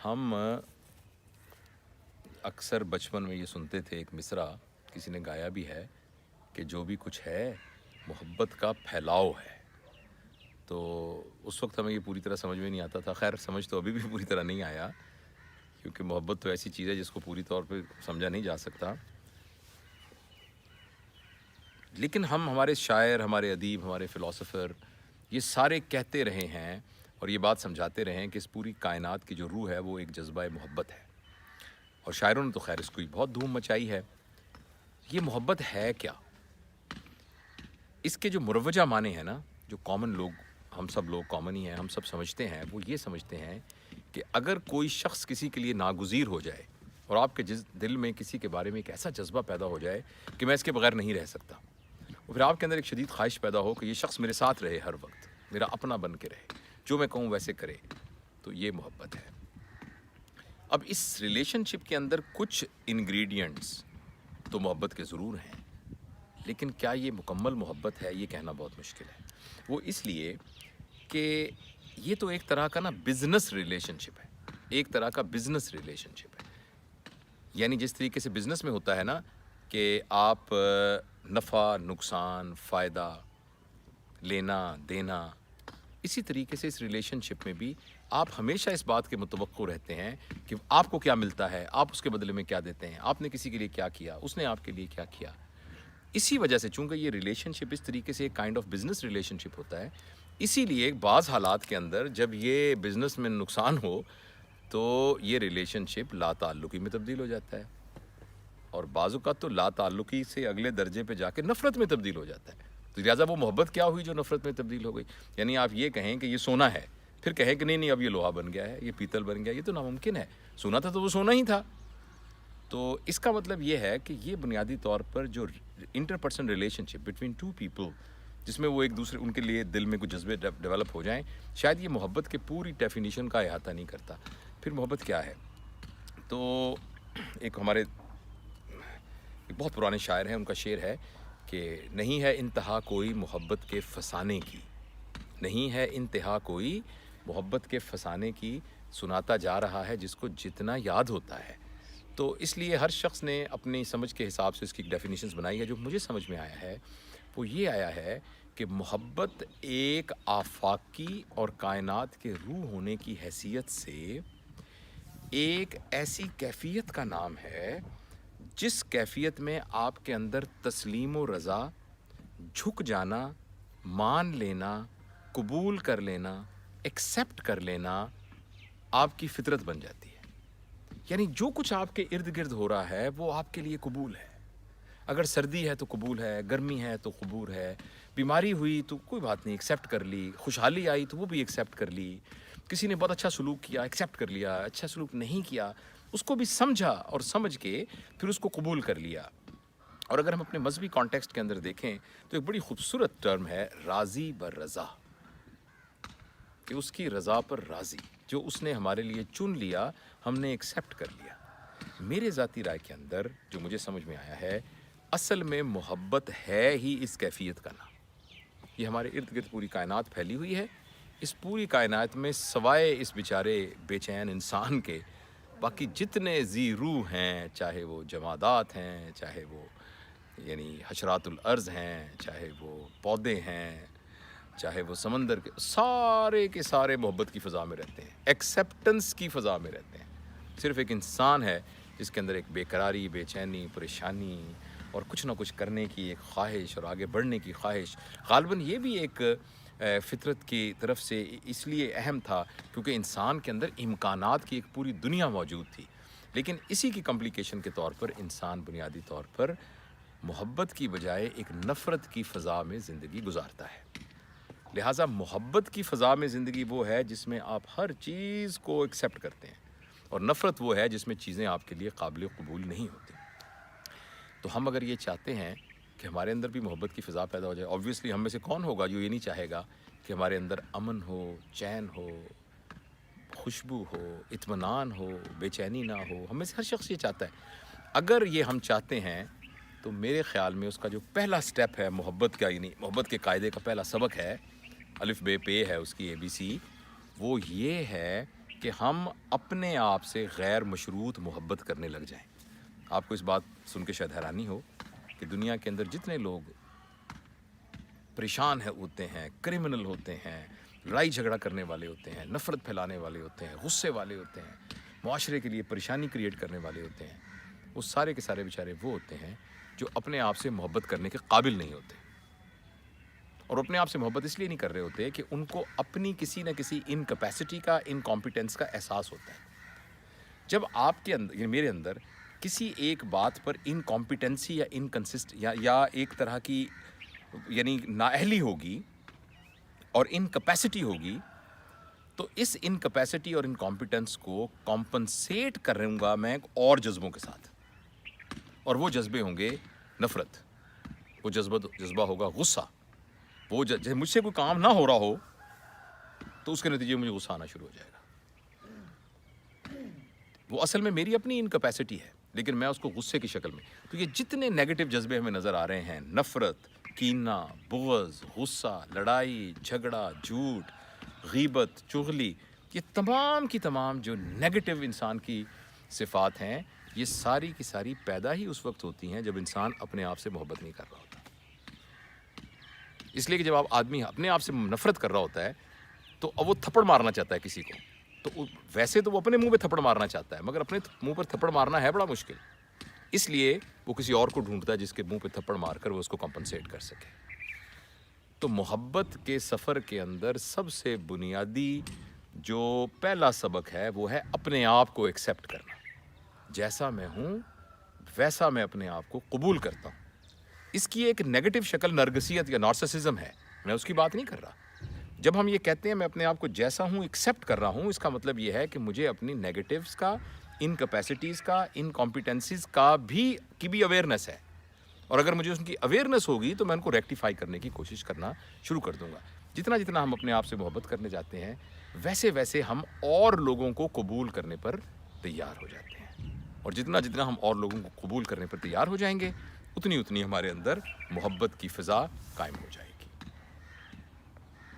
ہم اکثر بچپن میں یہ سنتے تھے، ایک مصرع کسی نے گایا بھی ہے کہ جو بھی کچھ ہے محبت کا پھیلاؤ ہے. تو اس وقت ہمیں یہ پوری طرح سمجھ میں نہیں آتا تھا. خیر سمجھ تو ابھی بھی پوری طرح نہیں آیا، کیونکہ محبت تو ایسی چیز ہے جس کو پوری طور پہ سمجھا نہیں جا سکتا. لیکن ہمارے شاعر، ہمارے ادیب، ہمارے فلاسفر یہ سارے کہتے رہے ہیں اور یہ بات سمجھاتے رہے ہیں کہ اس پوری کائنات کی جو روح ہے وہ ایک جذبہ محبت ہے. اور شاعروں نے تو خیر اس کو بہت دھوم مچائی ہے. یہ محبت ہے کیا؟ اس کے جو مروجہ معنی ہیں نا، جو کامن لوگ، ہم سب لوگ کامن ہی ہیں، ہم سب سمجھتے ہیں، وہ یہ سمجھتے ہیں کہ اگر کوئی شخص کسی کے لیے ناگزیر ہو جائے اور آپ کے دل میں کسی کے بارے میں ایک ایسا جذبہ پیدا ہو جائے کہ میں اس کے بغیر نہیں رہ سکتا، اور پھر آپ کے اندر ایک شدید خواہش پیدا ہو کہ یہ شخص میرے ساتھ رہے، ہر وقت میرا اپنا بن کے رہے، جو میں کہوں ویسے کرے، تو یہ محبت ہے. اب اس ریلیشن شپ کے اندر کچھ انگریڈینٹس تو محبت کے ضرور ہیں، لیکن کیا یہ مکمل محبت ہے، یہ کہنا بہت مشکل ہے. وہ اس لیے کہ یہ تو ایک طرح کا نا بزنس ریلیشن شپ ہے، ایک طرح کا بزنس ریلیشن شپ ہے. یعنی جس طریقے سے بزنس میں ہوتا ہے نا کہ آپ نفع نقصان فائدہ لینا دینا، اسی طریقے سے اس ریلیشن شپ میں بھی آپ ہمیشہ اس بات کے متوقع رہتے ہیں کہ آپ کو کیا ملتا ہے، آپ اس کے بدلے میں کیا دیتے ہیں، آپ نے کسی کے لیے کیا کیا، اس نے آپ کے لیے کیا کیا. اسی وجہ سے چونکہ یہ ریلیشن شپ اس طریقے سے ایک کائنڈ آف بزنس ریلیشن شپ ہوتا ہے، اسی لیے بعض حالات کے اندر جب یہ بزنس میں نقصان ہو تو یہ ریلیشن شپ لا تعلقی میں تبدیل ہو جاتا ہے، اور بعض اوقات تو لا تعلقی سے اگلے درجے پہ جا کے نفرت میں تبدیل ہو جاتا ہے. تو لہٰذا وہ محبت کیا ہوئی جو نفرت میں تبدیل ہو گئی؟ یعنی آپ یہ کہیں کہ یہ سونا ہے، پھر کہیں کہ نہیں اب یہ لوہا بن گیا ہے، یہ پیتل بن گیا، یہ تو ناممکن ہے، سونا تھا تو وہ سونا ہی تھا. تو اس کا مطلب یہ ہے کہ یہ بنیادی طور پر جو interpersonal relationship between two people, جس میں وہ ایک دوسرے ان کے لیے دل میں کچھ جذبے ڈیولپ ہو جائیں، شاید یہ محبت کے پوری ڈیفینیشن کا احاطہ نہیں کرتا. پھر محبت کیا ہے؟ تو ایک ہمارے ایک بہت پرانے شاعر ہیں، ان کا شعر ہے کہ نہیں ہے انتہا کوئی محبت کے فسانے کی، نہیں ہے انتہا کوئی محبت کے فسانے کی، سناتا جا رہا ہے جس کو جتنا یاد ہوتا ہے. تو اس لیے ہر شخص نے اپنی سمجھ کے حساب سے اس کی ڈیفینیشنز بنائی ہے. جو مجھے سمجھ میں آیا ہے وہ یہ آیا ہے کہ محبت ایک آفاقی اور کائنات کے روح ہونے کی حیثیت سے ایک ایسی کیفیت کا نام ہے جس کیفیت میں آپ کے اندر تسلیم و رضا، جھک جانا، مان لینا، قبول کر لینا، ایکسیپٹ کر لینا آپ کی فطرت بن جاتی ہے. یعنی جو کچھ آپ کے ارد گرد ہو رہا ہے وہ آپ کے لیے قبول ہے. اگر سردی ہے تو قبول ہے، گرمی ہے تو قبول ہے، بیماری ہوئی تو کوئی بات نہیں، ایکسیپٹ کر لی، خوشحالی آئی تو وہ بھی ایکسیپٹ کر لی، کسی نے بہت اچھا سلوک کیا ایکسیپٹ کر لیا، اچھا سلوک نہیں کیا اس کو بھی سمجھا اور سمجھ کے پھر اس کو قبول کر لیا. اور اگر ہم اپنے مذہبی کانٹیکسٹ کے اندر دیکھیں تو ایک بڑی خوبصورت ٹرم ہے راضی بر رضا، کہ اس کی رضا پر راضی، جو اس نے ہمارے لیے چن لیا ہم نے ایکسیپٹ کر لیا. میرے ذاتی رائے کے اندر جو مجھے سمجھ میں آیا ہے، اصل میں محبت ہے ہی اس کیفیت کا نام. یہ ہمارے ارد گرد پوری کائنات پھیلی ہوئی ہے، اس پوری کائنات میں سوائے اس بیچارے بے چین انسان کے باقی جتنے ذی روح ہیں، چاہے وہ جمادات ہیں، چاہے وہ یعنی حشرات الارض ہیں، چاہے وہ پودے ہیں، چاہے وہ سمندر کے سارے محبت کی فضا میں رہتے ہیں، ایکسیپٹنس کی فضا میں رہتے ہیں. صرف ایک انسان ہے جس کے اندر ایک بے قراری، بے چینی، پریشانی اور کچھ نہ کچھ کرنے کی ایک خواہش اور آگے بڑھنے کی خواہش. غالباً یہ بھی ایک فطرت کی طرف سے اس لیے اہم تھا کیونکہ انسان کے اندر امکانات کی ایک پوری دنیا موجود تھی، لیکن اسی کی کمپلیکیشن کے طور پر انسان بنیادی طور پر محبت کی بجائے ایک نفرت کی فضا میں زندگی گزارتا ہے. لہٰذا محبت کی فضا میں زندگی وہ ہے جس میں آپ ہر چیز کو ایکسیپٹ کرتے ہیں، اور نفرت وہ ہے جس میں چیزیں آپ کے لیے قابل قبول نہیں ہوتی. تو ہم اگر یہ چاہتے ہیں کہ ہمارے اندر بھی محبت کی فضا پیدا ہو جائے، آبویسلی ہم میں سے کون ہوگا جو یہ نہیں چاہے گا کہ ہمارے اندر امن ہو، چین ہو، خوشبو ہو، اطمینان ہو، بے چینی نہ ہو. ہم میں سے ہر شخص یہ چاہتا ہے. اگر یہ ہم چاہتے ہیں تو میرے خیال میں اس کا جو پہلا سٹیپ ہے محبت کا، یعنی محبت کے قاعدے کا پہلا سبق ہے، الف بے پے ہے اس کی ABC، وہ یہ ہے کہ ہم اپنے آپ سے غیر مشروط محبت کرنے لگ جائیں۔ آپ کو اس بات سن کے شاید حیرانی ہو کہ دنیا کے اندر جتنے لوگ پریشان ہوتے ہیں، کرمنل ہوتے ہیں، لڑائی جھگڑا کرنے والے ہوتے ہیں، نفرت پھیلانے والے ہوتے ہیں، غصے والے ہوتے ہیں، معاشرے کے لیے پریشانی کریٹ کرنے والے ہوتے ہیں، وہ سارے کے سارے بیچارے وہ ہوتے ہیں جو اپنے آپ سے محبت کرنے کے قابل نہیں ہوتے، اور اپنے آپ سے محبت اس لیے نہیں کر رہے ہوتے کہ ان کو اپنی کسی نہ کسی انکیپیسٹی کا، انکمپیٹنس کا احساس ہوتا ہے۔ جب آپ کے اندر، یعنی میرے اندر، کسی ایک بات پر انکمپیٹنسی یا انکنسسٹ یا ایک طرح کی یعنی نااہلی ہوگی اور انکیپیسٹی ہوگی، تو اس انکیپیسٹی اور انکمپیٹنس کو کمپنسیٹ کروں گا میں اور جذبوں کے ساتھ، اور وہ جذبے ہوں گے نفرت، وہ جذبہ ہوگا غصہ، وہ مجھ سے کوئی کام نہ ہو رہا ہو تو اس کے نتیجے میں مجھے غصہ آنا شروع ہو جائے گا۔ وہ اصل میں میری اپنی انکیپیسٹی ہے، لیکن میں اس کو غصے کی شکل میں۔ تو یہ جتنے نیگیٹو جذبے ہمیں نظر آ رہے ہیں، نفرت، کینہ، بغض، غصہ، لڑائی، جھگڑا، جھوٹ، غیبت، چغلی، یہ تمام کی تمام جو نیگیٹو انسان کی صفات ہیں، یہ ساری کی ساری پیدا ہی اس وقت ہوتی ہیں جب انسان اپنے آپ سے محبت نہیں کر رہا ہوتا۔ اس لیے کہ جب آدمی اپنے آپ سے نفرت کر رہا ہوتا ہے تو اب وہ تھپڑ مارنا چاہتا ہے کسی کو، تو ویسے تو وہ اپنے منہ پہ تھپڑ مارنا چاہتا ہے، مگر اپنے منہ پر تھپڑ مارنا ہے بڑا مشکل، اس لیے وہ کسی اور کو ڈھونڈتا ہے جس کے منہ پہ تھپڑ مار کر وہ اس کو کمپنسیٹ کر سکے۔ تو محبت کے سفر کے اندر سب سے بنیادی جو پہلا سبق ہے وہ ہے اپنے آپ کو ایکسیپٹ کرنا۔ جیسا میں ہوں ویسا میں اپنے آپ کو قبول کرتا ہوں۔ اس کی ایک نیگیٹو شکل نرگسیت یا نارسسزم ہے، میں اس کی بات نہیں کر رہا۔ جب ہم یہ کہتے ہیں میں اپنے آپ کو جیسا ہوں ایکسیپٹ کر رہا ہوں، اس کا مطلب یہ ہے کہ مجھے اپنی نیگیٹیوز کا، انکیپیسٹیز کا، انکمپیٹنسیز کا بھی اویئرنیس ہے، اور اگر مجھے ان کی اویئرنیس ہوگی تو میں ان کو ریکٹیفائی کرنے کی کوشش کرنا شروع کر دوں گا۔ جتنا جتنا ہم اپنے آپ سے محبت کرنے جاتے ہیں، ویسے ویسے ہم اور لوگوں کو قبول کرنے پر تیار ہو جاتے ہیں، اور جتنا جتنا ہم اور لوگوں کو قبول کرنے پر تیار ہو جائیں گے، اتنی اتنی ہمارے اندر محبت کی فضا قائم ہو جائے گی۔